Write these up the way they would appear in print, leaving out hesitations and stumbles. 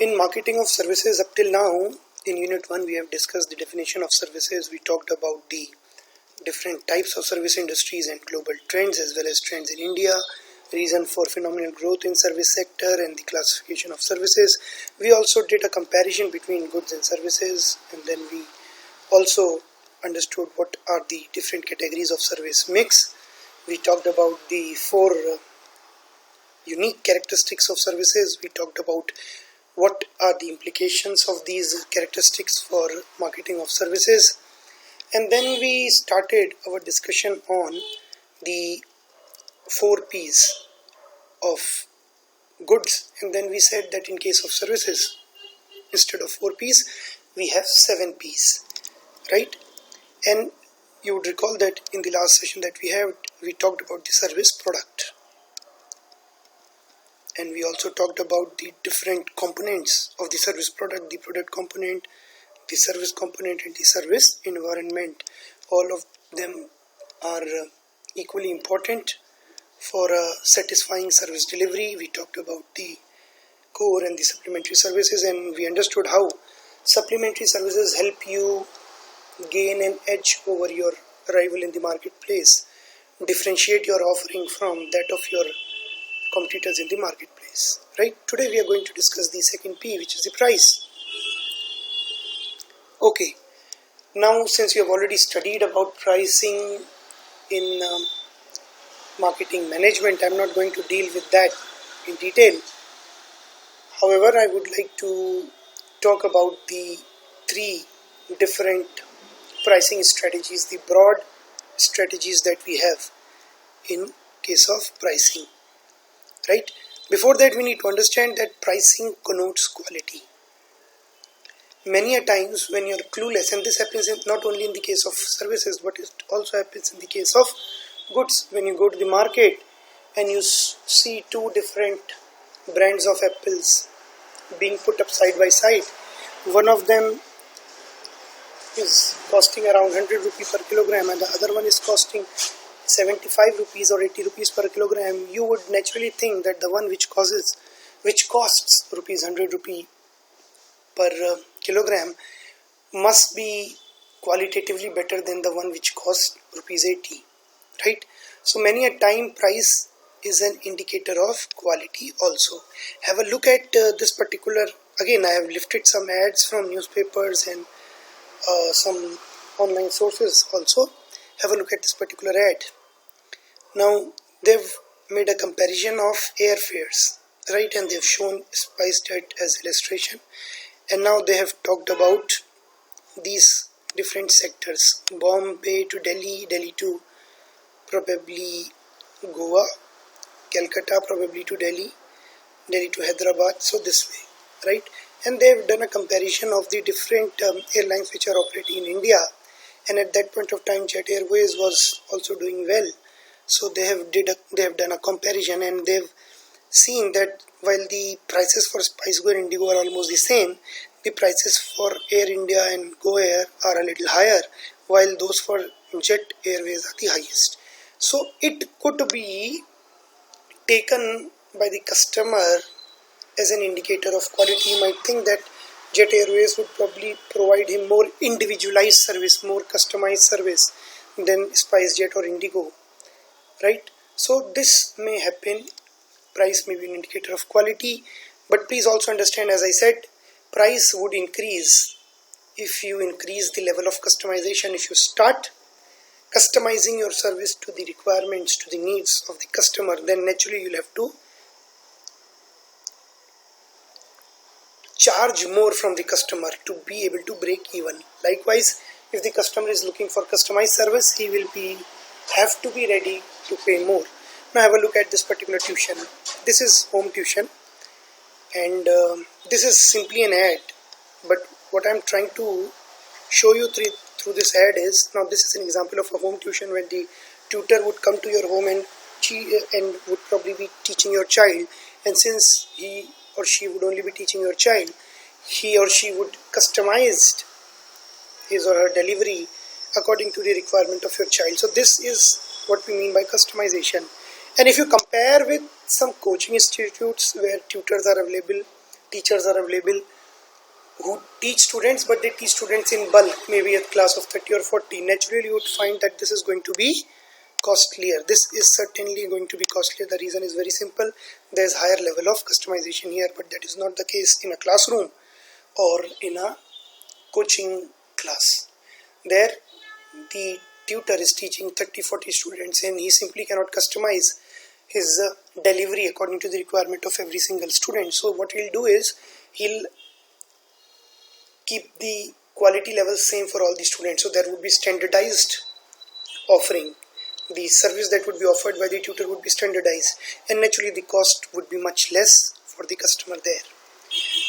In marketing of services up till now, in Unit 1 we have discussed the definition of services. We talked about the different types of service industries and global trends as well as trends in India, reason for phenomenal growth in service sector and the classification of services. We also did a comparison between goods and services, and then we also understood what are the different categories of service mix. We talked about the four unique characteristics of services. We talked about what are the implications of these characteristics for marketing of services, and then we started our discussion on the 4 P's of goods, and then we said that in case of services, instead of 4 P's we have 7 P's, right? And you would recall that in the last session that we talked about the service product, and we also talked about the different components of the service product, the product component, the service component, and the service environment. All of them are equally important for a satisfying service delivery. We talked about the core and the supplementary services, and we understood how supplementary services help you gain an edge over your rival in the marketplace, differentiate your offering from that of your competitors in the marketplace, right? Today we are going to discuss the second P, which is the price. Okay, now since you have already studied about pricing in marketing management, I am not going to deal with that in detail. However, I would like to talk about the 3 different pricing strategies, the broad strategies that we have in case of pricing, right? Before that, we need to understand that pricing connotes quality. Many a times when you're clueless, and this happens not only in the case of services, but it also happens in the case of goods. When you go to the market and you see 2 different brands of apples being put up side by side, one of them is costing around 100 rupees per kilogram and the other one is costing 75 rupees or 80 rupees per kilogram, you would naturally think that the one which costs rupees 100 rupee per kilogram must be qualitatively better than the one which costs rupees 80, right? So many a time price is an indicator of quality also. Have a look at this particular, again I have lifted some ads from newspapers and some online sources also. Have a look at this particular ad. Now they've made a comparison of airfares, right, and they've shown SpiceJet as illustration, and now they have talked about these different sectors: Bombay to Delhi, Delhi to probably Goa, Calcutta probably to Delhi, Delhi to Hyderabad, so this way, right? And they've done a comparison of the different airlines which are operating in India, and at that point of time Jet Airways was also doing well. So they have done a comparison, and they've seen that while the prices for SpiceGo and Indigo are almost the same, the prices for Air India and Go Air are a little higher, while those for Jet Airways are the highest. So it could be taken by the customer as an indicator of quality. You might think that Jet Airways would probably provide him more individualized service, more customized service than SpiceJet or Indigo, right? So this may happen. Price may be an indicator of quality, but please also understand, as I said, price would increase if you increase the level of customization. If you start customizing your service to the requirements, to the needs of the customer, then naturally you'll have to charge more from the customer to be able to break even. Likewise, if the customer is looking for customized service, he will have to be ready to pay more. Now have a look at this particular tuition. This is home tuition, and this is simply an ad, but what I'm trying to show you through this ad is, now this is an example of a home tuition where the tutor would come to your home and would probably be teaching your child, and since he or she would only be teaching your child, he or she would customize his or her delivery according to the requirement of your child. So this is what we mean by customization. And if you compare with some coaching institutes where tutors are available teachers are available who teach students, but they teach students in bulk, maybe a class of 30 or 40. Naturally, you would find that this is going to be costlier. This is certainly going to be costlier. The reason is very simple. There's higher level of customization here, but that is not the case in a classroom or in a coaching class. There, the tutor is teaching 30-40 students and he simply cannot customize his delivery according to the requirement of every single student. So what he'll do is he'll keep the quality level same for all the students. So there would be standardized offering. The service that would be offered by the tutor would be standardized, and naturally the cost would be much less for the customer there.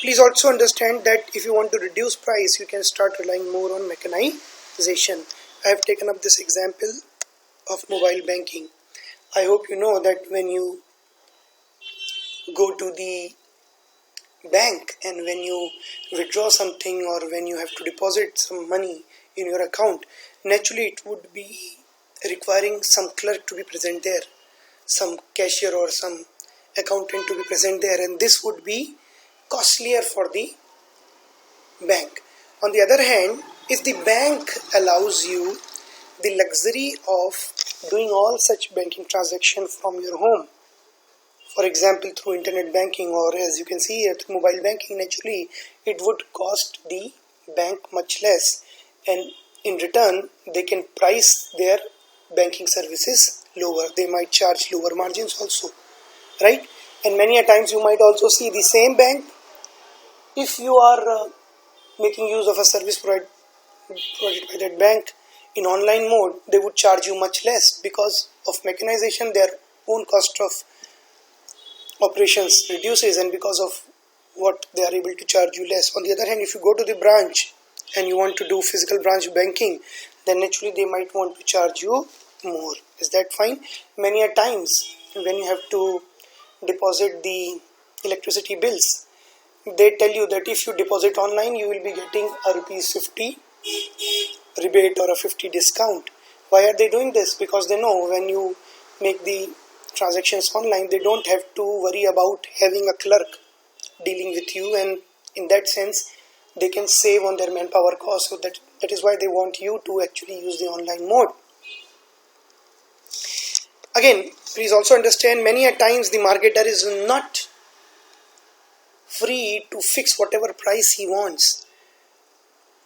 Please also understand that if you want to reduce price, you can start relying more on mechanization. I have taken up this example of mobile banking. I hope you know that when you go to the bank and when you withdraw something or when you have to deposit some money in your account, naturally it would be requiring some clerk to be present there, some cashier or some accountant to be present there, and this would be costlier for the bank. On the other hand, if the bank allows you the luxury of doing all such banking transactions from your home, for example through internet banking, or as you can see here through mobile banking, naturally it would cost the bank much less, and in return they can price their banking services lower. They might charge lower margins also, right? And many a times you might also see the same bank, if you are making use of a service provided by that bank in online mode, they would charge you much less because of mechanization. Their own cost of operations reduces, and because of what they are able to charge you less. On the other hand, if you go to the branch and you want to do physical branch banking, then naturally they might want to charge you more. Is that fine? Many a times when you have to deposit the electricity bills, they tell you that if you deposit online, you will be getting a ₹50 rebate or a 50 discount. Why are they doing this? Because they know when you make the transactions online, they don't have to worry about having a clerk dealing with you, and in that sense they can save on their manpower cost. So that is why they want you to actually use the online mode. Again, please also understand, many a times the marketer is not free to fix whatever price he wants.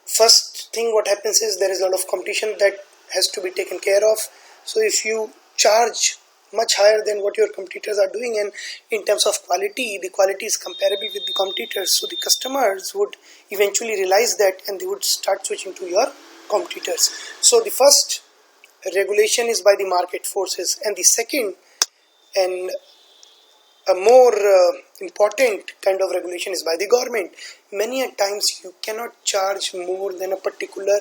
First thing what happens is there is a lot of competition that has to be taken care of. So if you charge much higher than what your competitors are doing, and in terms of quality, the quality is comparable with the competitors, so the customers would eventually realize that and they would start switching to your competitors. So the first regulation is by the market forces, and the second and a more important kind of regulation is by the government. Many a times you cannot charge more than a particular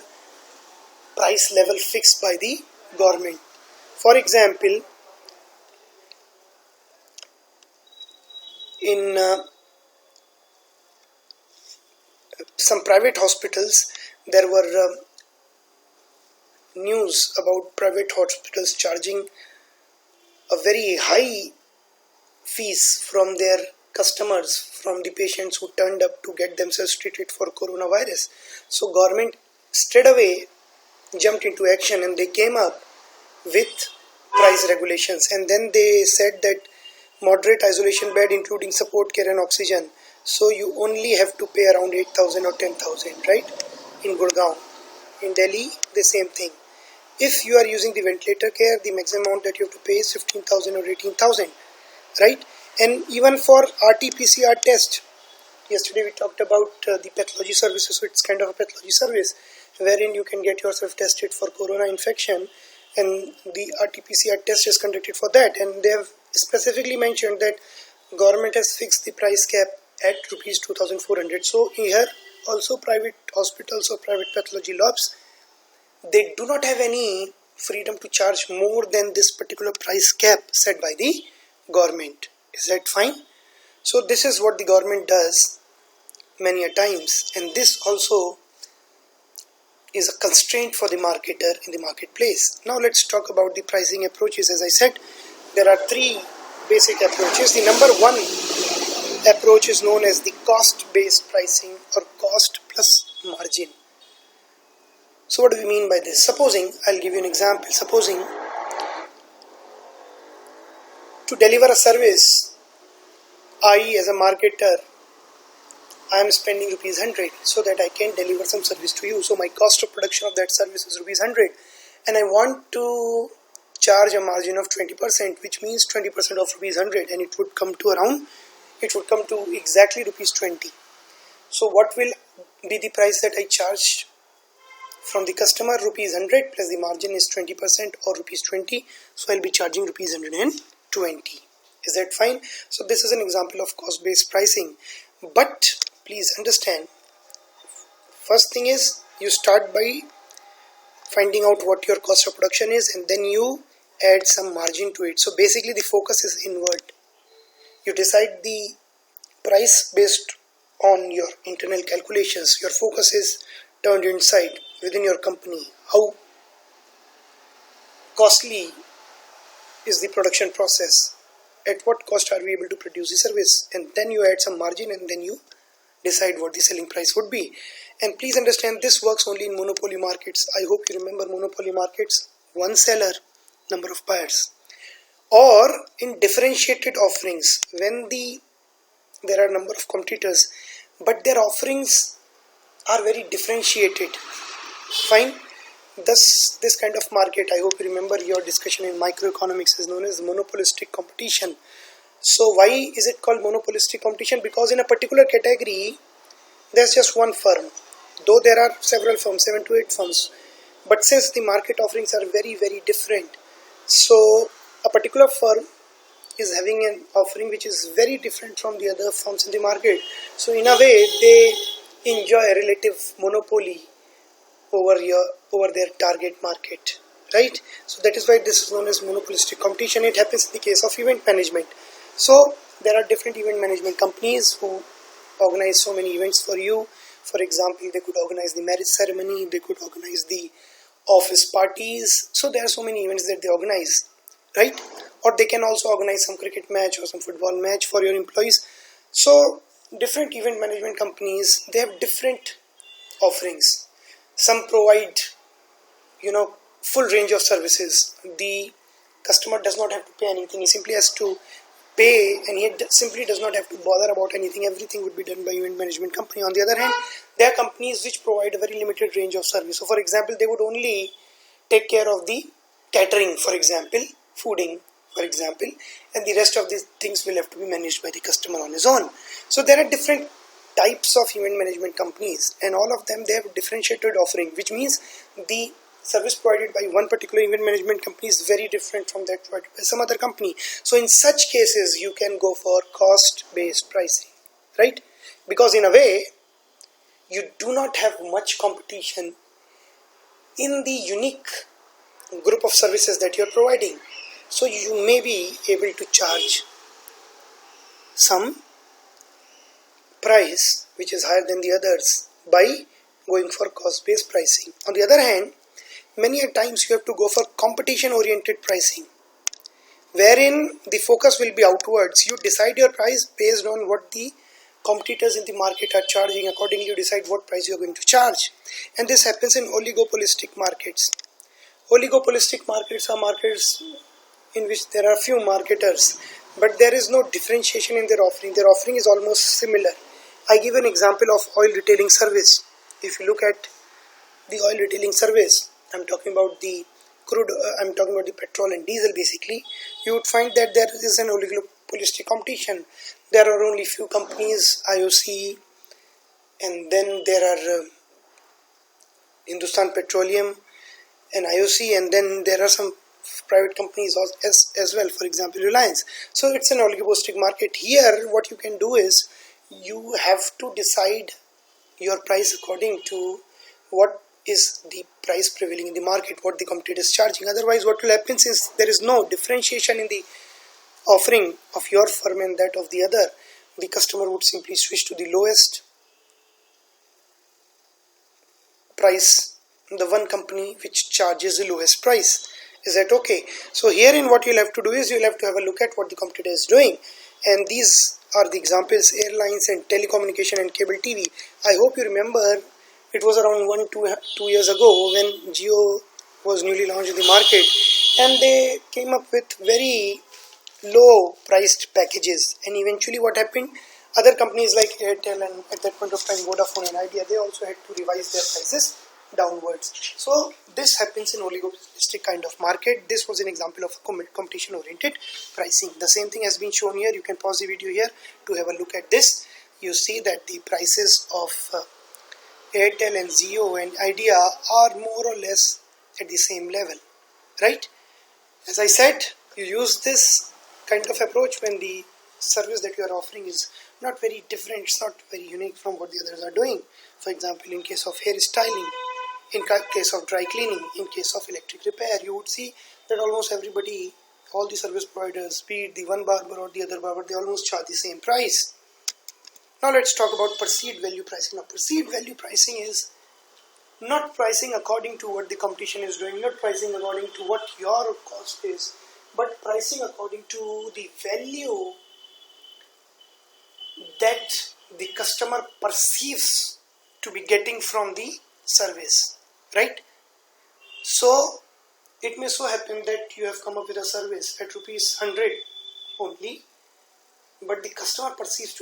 price level fixed by the government. For example, in some private hospitals, there were news about private hospitals charging a very high fees from their customers, from the patients who turned up to get themselves treated for coronavirus. So government straight away jumped into action and they came up with price regulations, and then they said that moderate isolation bed including support care and oxygen, so you only have to pay around 8,000 or 10,000, right? In Gurgaon. In Delhi, the same thing. If you are using the ventilator care, the maximum amount that you have to pay is 15,000 or 18,000, right? And even for RT-PCR test, yesterday we talked about the pathology services, so it's kind of a pathology service wherein you can get yourself tested for corona infection, and the RT-PCR test is conducted for that, and they have specifically mentioned that government has fixed the price cap at rupees 2,400. So here also private hospitals or private pathology labs, they do not have any freedom to charge more than this particular price cap set by the government. Is that fine? So this is what the government does many a times, and this also is a constraint for the marketer in the marketplace. Now let's talk about the pricing approaches. As I said, there are three basic approaches. The number one approach is known as the cost-based pricing or cost plus margin. So what do we mean by this? Supposing, I'll give you an example. Supposing to deliver a service, I as a marketer, I am spending rupees 100 so that I can deliver some service to you. So my cost of production of that service is rupees 100 and I want to charge a margin of 20%, which means 20% of rupees 100, and it would come to exactly rupees 20. So what will be the price that I charge from the customer? Rupees 100 plus the margin is 20% or rupees 20. So I'll be charging rupees 120. Is that fine? So this is an example of cost-based pricing. But please understand, first thing is you start by finding out what your cost of production is and then you add some margin to it. So basically the focus is inward. You decide the price based on your internal calculations. Your focus is turned inside within your company. How costly is the production process? At what cost are we able to produce the service? And then you add some margin and then you decide what the selling price would be. And please understand, this works only in monopoly markets. I hope you remember monopoly markets, one seller, number of buyers. Or in differentiated offerings, when there are a number of competitors, but their offerings are very differentiated. Fine. Thus, this kind of market, I hope you remember your discussion in microeconomics, is known as monopolistic competition. So why is it called monopolistic competition? Because in a particular category, there's just one firm. Though there are several firms, 7 to 8 firms. But since the market offerings are very, very different, so a particular firm is having an offering which is very different from the other firms in the market. So in a way, they enjoy a relative monopoly over their target market, right? So that is why this is known as monopolistic competition. It happens in the case of event management. So there are different event management companies who organize so many events for you. For example, they could organize the marriage ceremony, they could organize the office parties. So there are so many events that they organize, right? Or they can also organize some cricket match or some football match for your employees. So different event management companies, they have different offerings. Some provide, full range of services. The customer does not have to pay anything. He simply has to pay and he simply does not have to bother about anything. Everything would be done by event management company. On the other hand, there are companies which provide a very limited range of service. So for example, they would only take care of the catering, for example, fooding, for example, and the rest of these things will have to be managed by the customer on his own. So there are different types of event management companies, and all of them, they have a differentiated offering, which means the service provided by one particular event management company is very different from that provided by some other company. So in such cases, you can go for cost-based pricing, right? Because in a way, you do not have much competition in the unique group of services that you're providing. So you may be able to charge some price which is higher than the others by going for cost-based pricing. On the other hand, many a times you have to go for competition-oriented pricing, wherein the focus will be outwards. You decide your price based on what the competitors in the market are charging. Accordingly, you decide what price you are going to charge. And this happens in oligopolistic markets. Oligopolistic markets are markets in which there are few marketers, but there is no differentiation in their offering. Their offering is almost similar. I give an example of oil retailing service. If you look at the oil retailing service, I'm talking about the crude, I'm talking about the petrol and diesel basically, you would find that there is an oligopolistic competition. There are only few companies, IOC, and then there are Hindustan Petroleum and IOC, and then there are some private companies as well, for example Reliance. So it's an oligopolistic market. Here what you can do is you have to decide your price according to what is the price prevailing in the market, what the competitor is charging. Otherwise what will happen is there is no differentiation in the offering of your firm and that of the other. The customer would simply switch to the lowest price, the one company which charges the lowest price. Is that okay? So herein what you'll have to do is you'll have to have a look at what the competitor is doing, and these are the examples airlines and telecommunication and cable TV. I hope you remember it was around 2 years ago when Jio was newly launched in the market, and they came up with very low priced packages, and eventually what happened, other companies like Airtel and at that point of time Vodafone and Idea, they also had to revise their prices downwards. So this happens in oligopolistic kind of market. This was an example of competition oriented pricing. The same thing has been shown here. You can pause the video here to have a look at this. You see that the prices of Airtel and Jio and Idea are more or less at the same level, right? As I said, you use this kind of approach when the service that you are offering is not very different, it's not very unique from what the others are doing. For example, in case of hair styling, in case of dry cleaning, in case of electric repair, you would see that almost everybody, all the service providers, be it the one barber or the other barber, they almost charge the same price. Now let's talk about perceived value pricing. Now perceived value pricing is not pricing according to what the competition is doing, not pricing according to what your cost is, but pricing according to the value that the customer perceives to be getting from the service, right? So it may so happen that you have come up with a service at rupees 100 only, but the customer perceives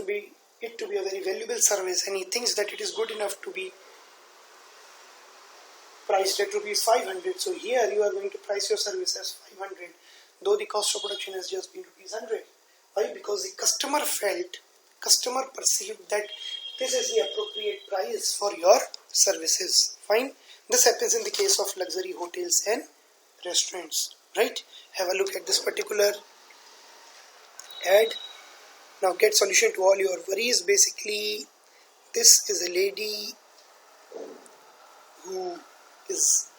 it to be a very valuable service, and he thinks that it is good enough to be priced at rupees 500. So here you are going to price your service as 500, though the cost of production has just been rupees 100. Why? Because the customer perceived that this is the appropriate price for your services. Fine. This happens in the case of luxury hotels and restaurants, right? Have a look at this particular ad. Now get solution to all your worries. Basically, this is a lady who is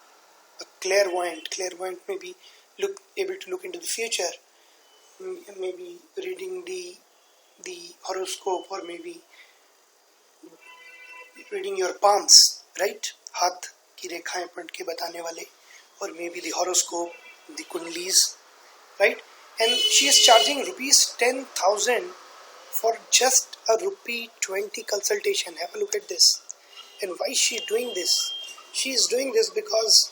a clairvoyant. Clairvoyant may be able to look into the future, maybe reading the horoscope, or maybe reading your palms, right? हाथ की रेखाएं पढ़ के बताने वाले, or maybe the horoscope, the kundlis, right? And she is charging rupees 10,000 for just a rupee 20 consultation. Have a look at this. And why is she doing this? She is doing this because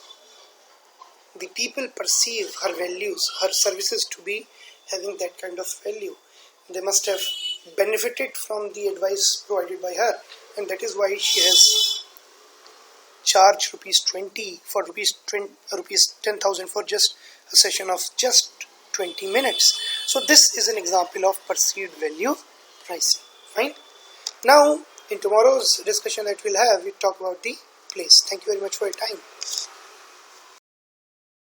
the people perceive her values, her services to be having that kind of value. They must have benefited from the advice provided by her, and that is why she has charged rupees 20 for rupees 10,000 for just a session of just 20 minutes. So this is an example of perceived value pricing. Fine. Now in tomorrow's discussion that we'll have, we talk about the place. Thank you very much for your time.